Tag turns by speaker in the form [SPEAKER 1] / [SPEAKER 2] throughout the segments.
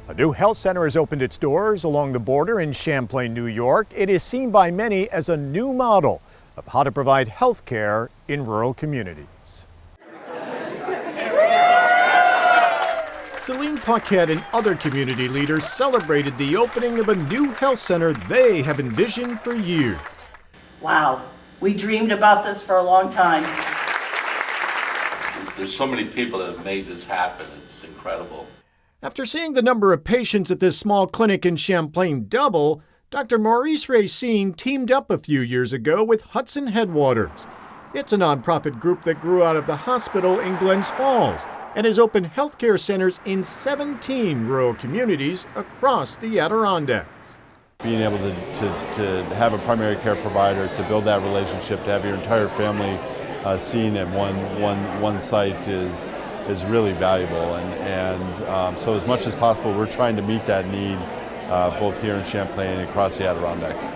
[SPEAKER 1] A new health center has opened its doors along the border in Champlain, New York. It is seen by many as a new model of how to provide health care in rural communities. Celine Paquette and other community leaders celebrated the opening of a new health center they have envisioned for years.
[SPEAKER 2] Wow, we dreamed about this for a long time.
[SPEAKER 3] There's so many people that have made this happen. It's incredible.
[SPEAKER 1] After seeing the number of patients at this small clinic in Champlain double, Dr. Maurice Racine teamed up a few years ago with Hudson Headwaters. It's a nonprofit group that grew out of the hospital in Glens Falls and has opened healthcare centers in 17 rural communities across the Adirondacks.
[SPEAKER 4] Being able to have a primary care provider, to build that relationship, to have your entire family seen at one site is really valuable. So as much as possible, we're trying to meet that need both here in Champlain and across the Adirondacks.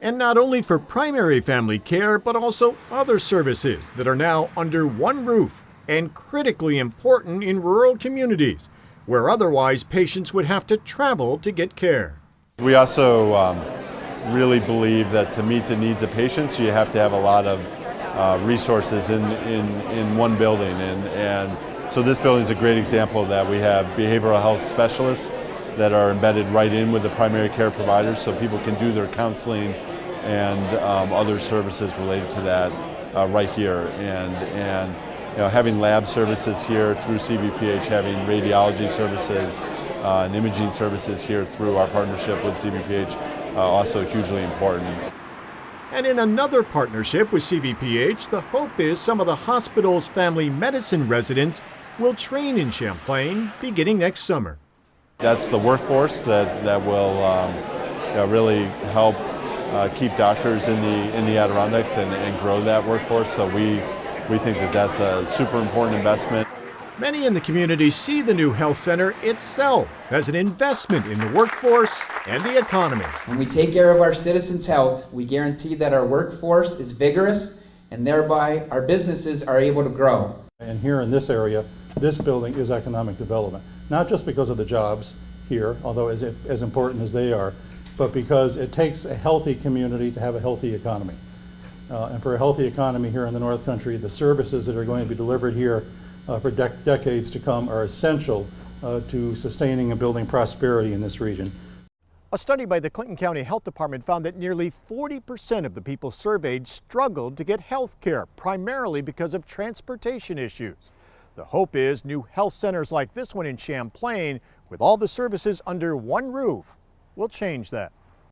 [SPEAKER 1] And not only for primary family care, but also other services that are now under one roof and critically important in rural communities, where otherwise patients would have to travel to get care.
[SPEAKER 4] We also really believe that to meet the needs of patients, you have to have a lot of resources in one building. And so this building is a great example of that. We have behavioral health specialists that are embedded right in with the primary care providers, so people can do their counseling and other services related to that right here. And you know, having lab services here through CVPH, having radiology services and imaging services here through our partnership with CVPH, also hugely important.
[SPEAKER 1] And in another partnership with CVPH, the hope is some of the hospital's family medicine residents will train in Champlain beginning next summer.
[SPEAKER 4] That's the workforce that will really help keep doctors in the Adirondacks and grow that workforce. So we think that that's a super important investment.
[SPEAKER 1] Many in the community see the new health center itself as an investment in the workforce and the economy.
[SPEAKER 5] When we take care of our citizens' health, we guarantee that our workforce is vigorous and thereby our businesses are able to grow.
[SPEAKER 6] And here in this area, this building is economic development, not just because of the jobs here, although as important as they are, but because it takes a healthy community to have a healthy economy. And for a healthy economy here in the North Country, the services that are going to be delivered here for decades to come are essential to sustaining and building prosperity in this region.
[SPEAKER 1] A study by the Clinton County Health Department found that nearly 40% of the people surveyed struggled to get health care, primarily because of transportation issues. The hope is new health centers like this one in Champlain, with all the services under one roof, will change that.